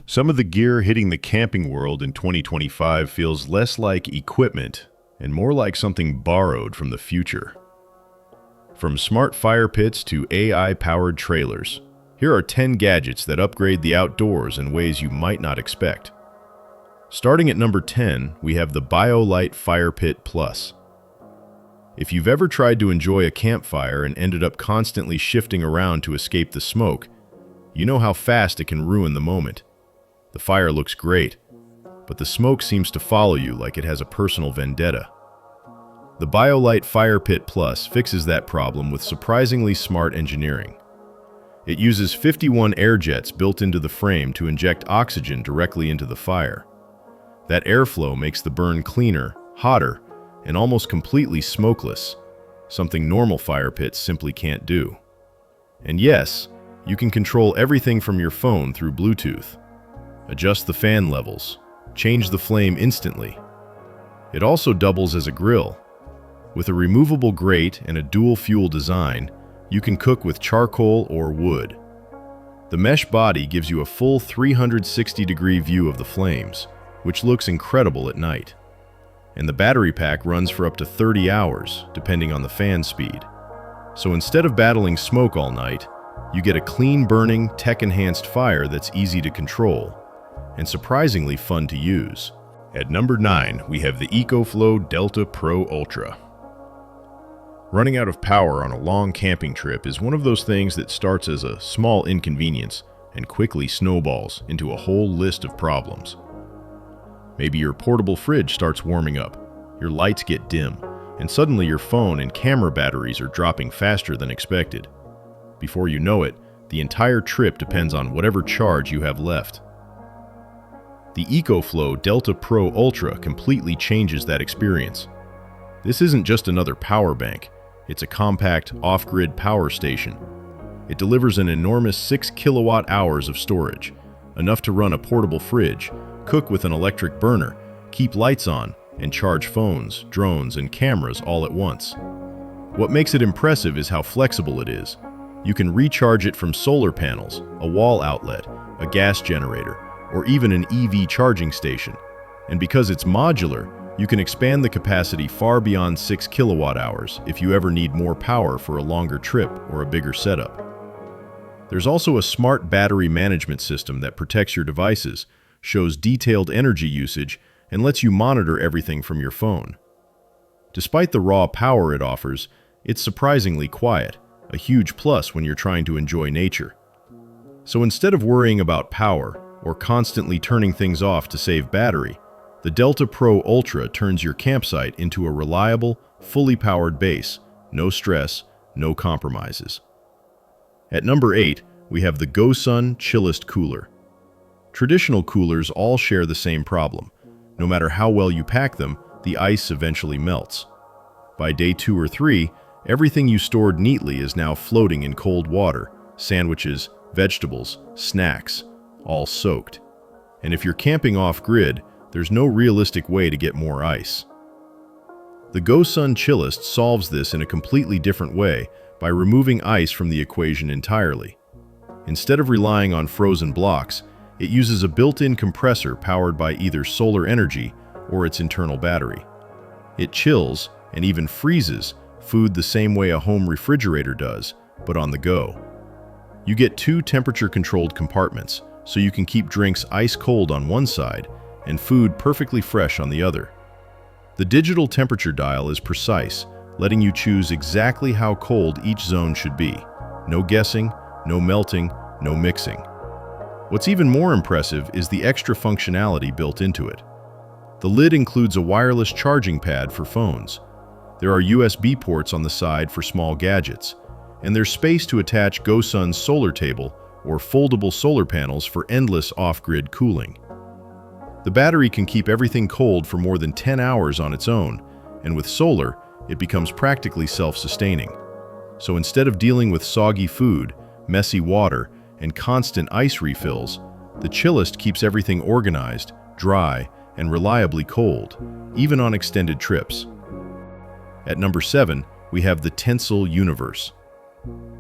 Some of the gear hitting the camping world in 2025 feels less like equipment and more like something borrowed from the future. From smart fire pits to AI-powered trailers, here are 10 gadgets that upgrade the outdoors in ways you might not expect. Starting at number 10, we have the BioLite Fire Pit Plus. If you've ever tried to enjoy a campfire and ended up constantly shifting around to escape the smoke, you know how fast it can ruin the moment. The fire looks great, but the smoke seems to follow you like it has a personal vendetta. The BioLite Fire Pit Plus fixes that problem with surprisingly smart engineering. It uses 51 air jets built into the frame to inject oxygen directly into the fire. That airflow makes the burn cleaner, hotter, and almost completely smokeless, something normal fire pits simply can't do. And yes, you can control everything from your phone through Bluetooth. Adjust the fan levels, change the flame instantly. It also doubles as a grill. With a removable grate and a dual fuel design, you can cook with charcoal or wood. The mesh body gives you a full 360-degree view of the flames, which looks incredible at night. And the battery pack runs for up to 30 hours, depending on the fan speed. So instead of battling smoke all night, you get a clean-burning, tech-enhanced fire that's easy to control and surprisingly fun to use. At number 9, we have the EcoFlow Delta Pro Ultra. Running out of power on a long camping trip is one of those things that starts as a small inconvenience and quickly snowballs into a whole list of problems. Maybe your portable fridge starts warming up, your lights get dim, and suddenly your phone and camera batteries are dropping faster than expected. Before you know it, the entire trip depends on whatever charge you have left. The EcoFlow Delta Pro Ultra completely changes that experience. This isn't just another power bank, it's a compact, off-grid power station. It delivers an enormous 6 kilowatt hours of storage, enough to run a portable fridge, cook with an electric burner, keep lights on, and charge phones, drones, and cameras all at once. What makes it impressive is how flexible it is. You can recharge it from solar panels, a wall outlet, a gas generator, or even an EV charging station. And because it's modular, you can expand the capacity far beyond 6 kilowatt hours if you ever need more power for a longer trip or a bigger setup. There's also a smart battery management system that protects your devices, shows detailed energy usage, and lets you monitor everything from your phone. Despite the raw power it offers, it's surprisingly quiet, a huge plus when you're trying to enjoy nature. So instead of worrying about power or constantly turning things off to save battery, the Delta Pro Ultra turns your campsite into a reliable, fully powered base. No stress, no compromises. At number 8, we have the GoSun Chillest Cooler. Traditional coolers all share the same problem. No matter how well you pack them, the ice eventually melts. By day 2 or 3, everything you stored neatly is now floating in cold water, sandwiches, vegetables, snacks, all soaked. And if you're camping off-grid, there's no realistic way to get more ice. The GoSun Chillest solves this in a completely different way by removing ice from the equation entirely. Instead of relying on frozen blocks, it uses a built-in compressor powered by either solar energy or its internal battery. It chills and even freezes food the same way a home refrigerator does, but on the go. You get 2 temperature-controlled compartments, so you can keep drinks ice cold on one side and food perfectly fresh on the other. The digital temperature dial is precise, letting you choose exactly how cold each zone should be. No guessing, no melting, no mixing. What's even more impressive is the extra functionality built into it. The lid includes a wireless charging pad for phones. There are USB ports on the side for small gadgets, and there's space to attach GoSun's solar table or foldable solar panels for endless off-grid cooling. The battery can keep everything cold for more than 10 hours on its own, and with solar, it becomes practically self-sustaining. So instead of dealing with soggy food, messy water, and constant ice refills, the Chillest keeps everything organized, dry, and reliably cold, even on extended trips. At number 7, we have the Tencel Universe.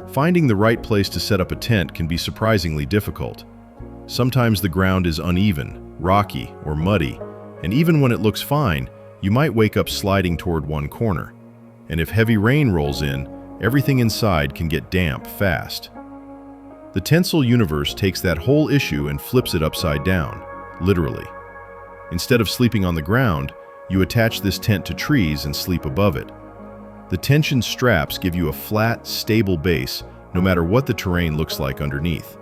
Finding the right place to set up a tent can be surprisingly difficult. Sometimes the ground is uneven, rocky, or muddy, and even when it looks fine, you might wake up sliding toward one corner. And if heavy rain rolls in, everything inside can get damp fast. The tensile universe takes that whole issue and flips it upside down, literally. Instead of sleeping on the ground, you attach this tent to trees and sleep above it. The tension straps give you a flat, stable base no matter what the terrain looks like underneath.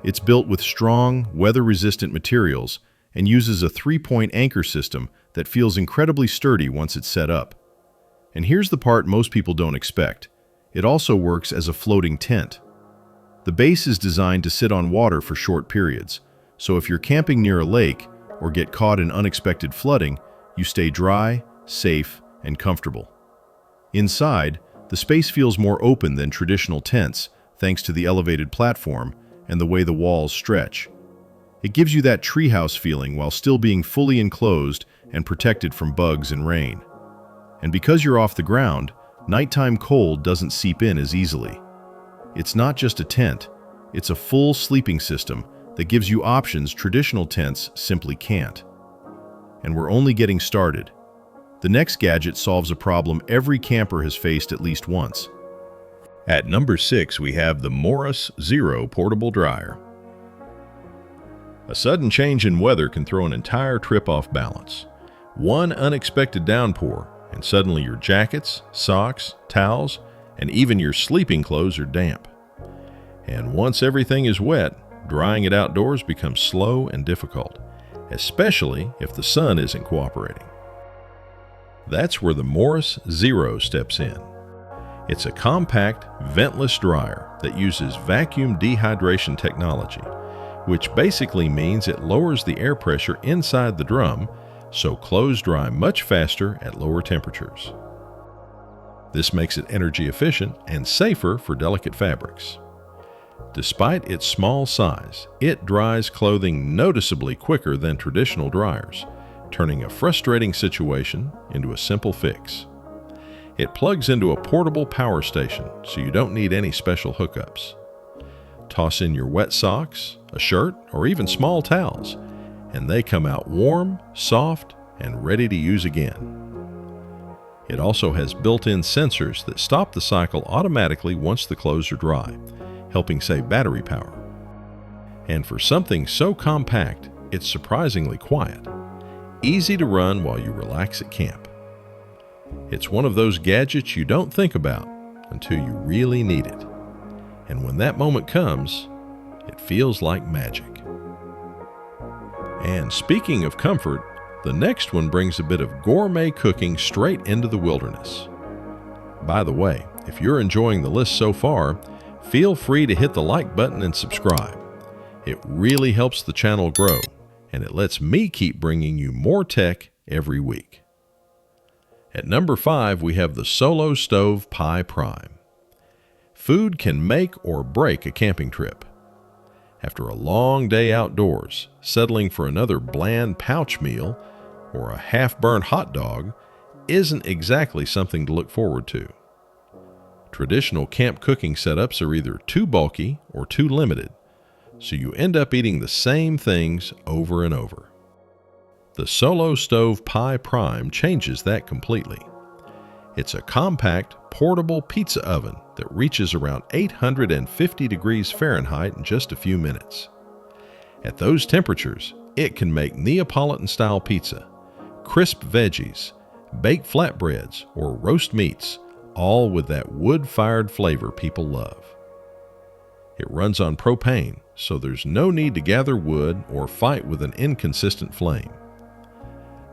It's built with strong, weather-resistant materials and uses a 3-point anchor system that feels incredibly sturdy once it's set up. And here's the part most people don't expect. It also works as a floating tent. The base is designed to sit on water for short periods, so if you're camping near a lake or get caught in unexpected flooding, you stay dry, safe, and comfortable. Inside, the space feels more open than traditional tents thanks to the elevated platform and the way the walls stretch. It gives you that treehouse feeling while still being fully enclosed and protected from bugs and rain. And because you're off the ground, nighttime cold doesn't seep in as easily. It's not just a tent, it's a full sleeping system that gives you options traditional tents simply can't. And we're only getting started. The next gadget solves a problem every camper has faced at least once. At number 6, we have the Morris Zero Portable Dryer. A sudden change in weather can throw an entire trip off balance. One unexpected downpour, and suddenly your jackets, socks, towels, and even your sleeping clothes are damp. And once everything is wet, drying it outdoors becomes slow and difficult, especially if the sun isn't cooperating. That's where the Morris Zero steps in. It's a compact, ventless dryer that uses vacuum dehydration technology, which basically means it lowers the air pressure inside the drum so clothes dry much faster at lower temperatures. This makes it energy efficient and safer for delicate fabrics. Despite its small size, it dries clothing noticeably quicker than traditional dryers, turning a frustrating situation into a simple fix. It plugs into a portable power station, so you don't need any special hookups. Toss in your wet socks, a shirt, or even small towels, and they come out warm, soft, and ready to use again. It also has built-in sensors that stop the cycle automatically once the clothes are dry, helping save battery power. And for something so compact, it's surprisingly quiet. Easy to run while you relax at camp. It's one of those gadgets you don't think about until you really need it. And when that moment comes, it feels like magic. And speaking of comfort, the next one brings a bit of gourmet cooking straight into the wilderness. By the way, if you're enjoying the list so far, feel free to hit the like button and subscribe. It really helps the channel grow, and it lets me keep bringing you more tech every week. At number 5, we have the Solo Stove Pi Prime. Food can make or break a camping trip. After a long day outdoors, settling for another bland pouch meal or a half-burnt hot dog isn't exactly something to look forward to. Traditional camp cooking setups are either too bulky or too limited, so you end up eating the same things over and over. The Solo Stove Pi Prime changes that completely. It's a compact, portable pizza oven that reaches around 850 degrees Fahrenheit in just a few minutes. At those temperatures, it can make Neapolitan-style pizza, crisp veggies, baked flatbreads, or roast meats, all with that wood-fired flavor people love. It runs on propane, so there's no need to gather wood or fight with an inconsistent flame.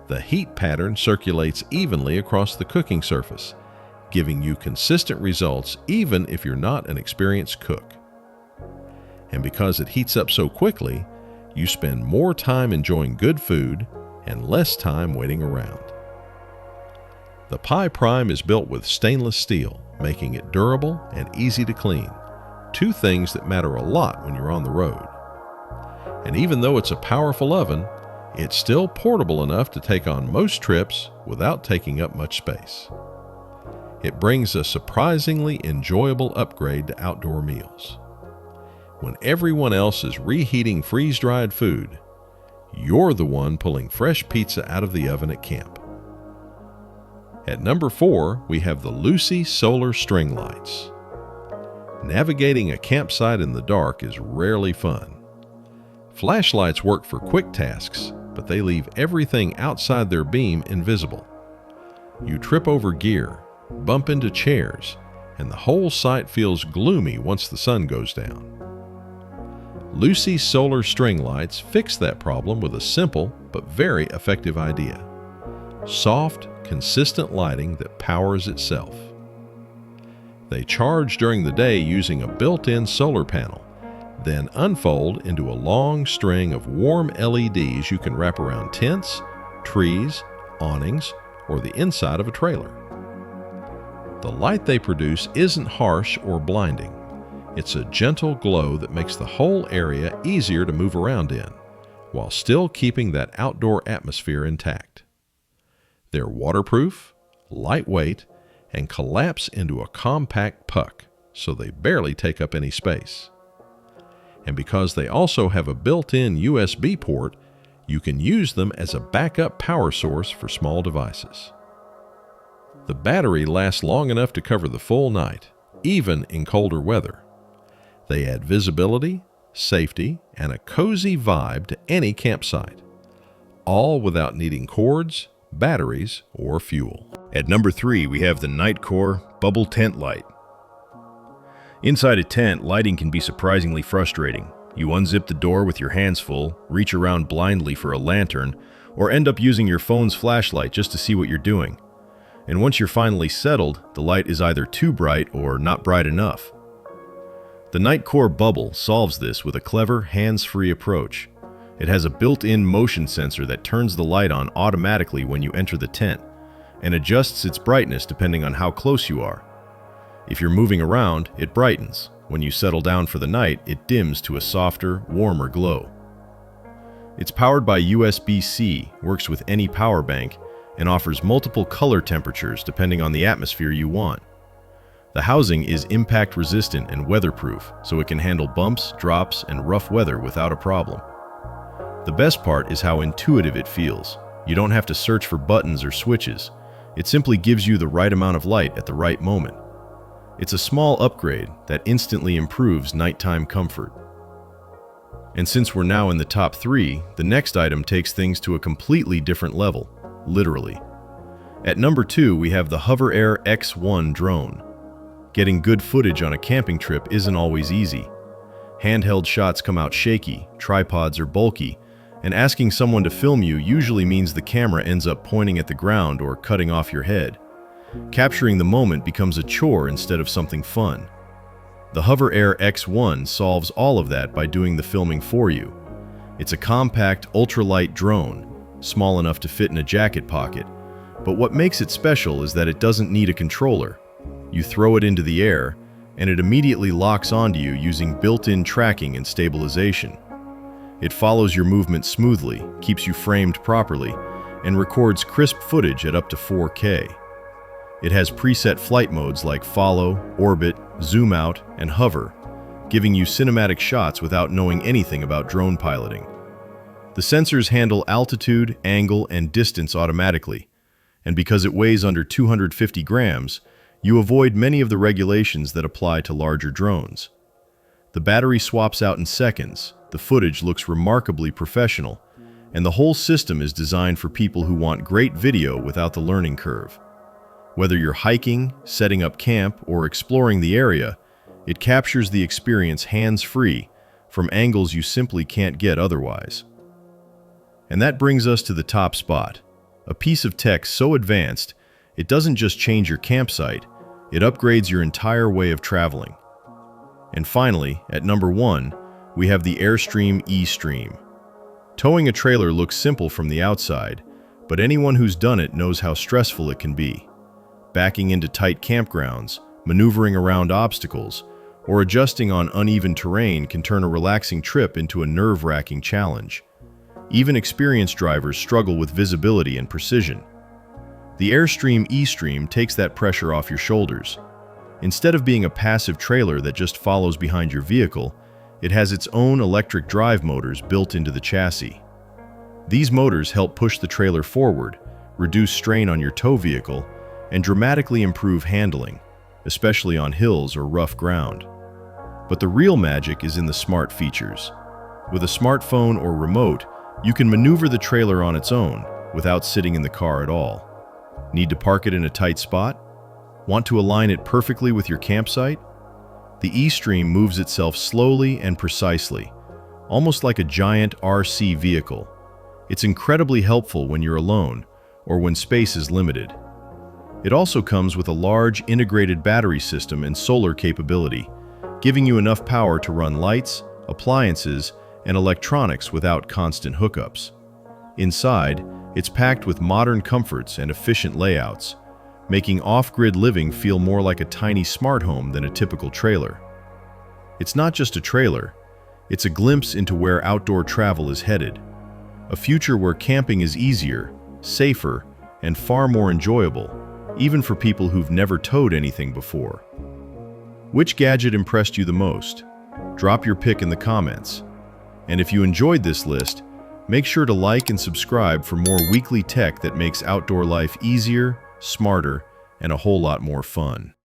The heat pattern circulates evenly across the cooking surface, giving you consistent results even if you're not an experienced cook. And because it heats up so quickly, you spend more time enjoying good food and less time waiting around. The Pi Prime is built with stainless steel, making it durable and easy to clean, two things that matter a lot when you're on the road. And even though it's a powerful oven, it's still portable enough to take on most trips without taking up much space. It brings a surprisingly enjoyable upgrade to outdoor meals. when everyone else is reheating freeze-dried food, you're the one pulling fresh pizza out of the oven at camp. At number 4, we have the Lucy solar string lights. Navigating a campsite in the dark is rarely fun. Flashlights work for quick tasks, but they leave everything outside their beam invisible. You trip over gear, bump into chairs, and the whole site feels gloomy once the sun goes down. Lucy solar string lights fix that problem with a simple but very effective idea: soft, consistent lighting that powers itself. They charge during the day using a built-in solar panel, then unfold into a long string of warm LEDs you can wrap around tents, trees, awnings, or the inside of a trailer. The light they produce isn't harsh or blinding. It's a gentle glow that makes the whole area easier to move around in, while still keeping that outdoor atmosphere intact. They're waterproof, lightweight, and collapse into a compact puck, so they barely take up any space. And because they also have a built-in USB port, you can use them as a backup power source for small devices. The battery lasts long enough to cover the full night, even in colder weather. They add visibility, safety, and a cozy vibe to any campsite, all without needing cords, batteries, or fuel. At number 3, we have the Nightcore Bubble Tent Light. Inside a tent, lighting can be surprisingly frustrating. You unzip the door with your hands full, reach around blindly for a lantern, or end up using your phone's flashlight just to see what you're doing. And once you're finally settled, the light is either too bright or not bright enough. The Nightcore Bubble solves this with a clever, hands-free approach. It has a built-in motion sensor that turns the light on automatically when you enter the tent, and adjusts its brightness depending on how close you are. If you're moving around, it brightens. When you settle down for the night, it dims to a softer, warmer glow. It's powered by USB-C, works with any power bank, and offers multiple color temperatures depending on the atmosphere you want. The housing is impact resistant and weatherproof, so it can handle bumps, drops, and rough weather without a problem. The best part is how intuitive it feels. You don't have to search for buttons or switches. It simply gives you the right amount of light at the right moment. It's a small upgrade that instantly improves nighttime comfort. And since we're now in the top 3, the next item takes things to a completely different level, literally. At number 2, we have the Hover Air X1 drone. Getting good footage on a camping trip isn't always easy. Handheld shots come out shaky, tripods are bulky, and asking someone to film you usually means the camera ends up pointing at the ground or cutting off your head. Capturing the moment becomes a chore instead of something fun. The Hover Air X1 solves all of that by doing the filming for you. It's a compact, ultralight drone, small enough to fit in a jacket pocket, but what makes it special is that it doesn't need a controller. You throw it into the air, and it immediately locks onto you using built-in tracking and stabilization. It follows your movement smoothly, keeps you framed properly, and records crisp footage at up to 4K. It has preset flight modes like follow, orbit, zoom out, and hover, giving you cinematic shots without knowing anything about drone piloting. The sensors handle altitude, angle, and distance automatically, and because it weighs under 250 grams, you avoid many of the regulations that apply to larger drones. The battery swaps out in seconds, the footage looks remarkably professional, and the whole system is designed for people who want great video without the learning curve. Whether you're hiking, setting up camp, or exploring the area, it captures the experience hands-free from angles you simply can't get otherwise. And that brings us to the top spot, a piece of tech so advanced, it doesn't just change your campsite, it upgrades your entire way of traveling. And finally, at number 1, we have the Airstream E-Stream. Towing a trailer looks simple from the outside, but anyone who's done it knows how stressful it can be. Backing into tight campgrounds, maneuvering around obstacles, or adjusting on uneven terrain can turn a relaxing trip into a nerve-wracking challenge. Even experienced drivers struggle with visibility and precision. The Airstream E-Stream takes that pressure off your shoulders. Instead of being a passive trailer that just follows behind your vehicle, It has its own electric drive motors built into the chassis. These motors help push the trailer forward, reduce strain on your tow vehicle, and dramatically improve handling, especially on hills or rough ground. But the real magic is in the smart features. With a smartphone or remote, you can maneuver the trailer on its own without sitting in the car at all. Need to park it in a tight spot? Want to align it perfectly with your campsite? The eStream moves itself slowly and precisely, almost like a giant RC vehicle. It's incredibly helpful when you're alone or when space is limited. It also comes with a large integrated battery system and solar capability, giving you enough power to run lights, appliances, and electronics without constant hookups. Inside, it's packed with modern comforts and efficient layouts, making off-grid living feel more like a tiny smart home than a typical trailer. It's not just a trailer, it's a glimpse into where outdoor travel is headed. A future where camping is easier, safer, and far more enjoyable, even for people who've never towed anything before. Which gadget impressed you the most? Drop your pick in the comments. And if you enjoyed this list, make sure to like and subscribe for more weekly tech that makes outdoor life easier, smarter, and a whole lot more fun.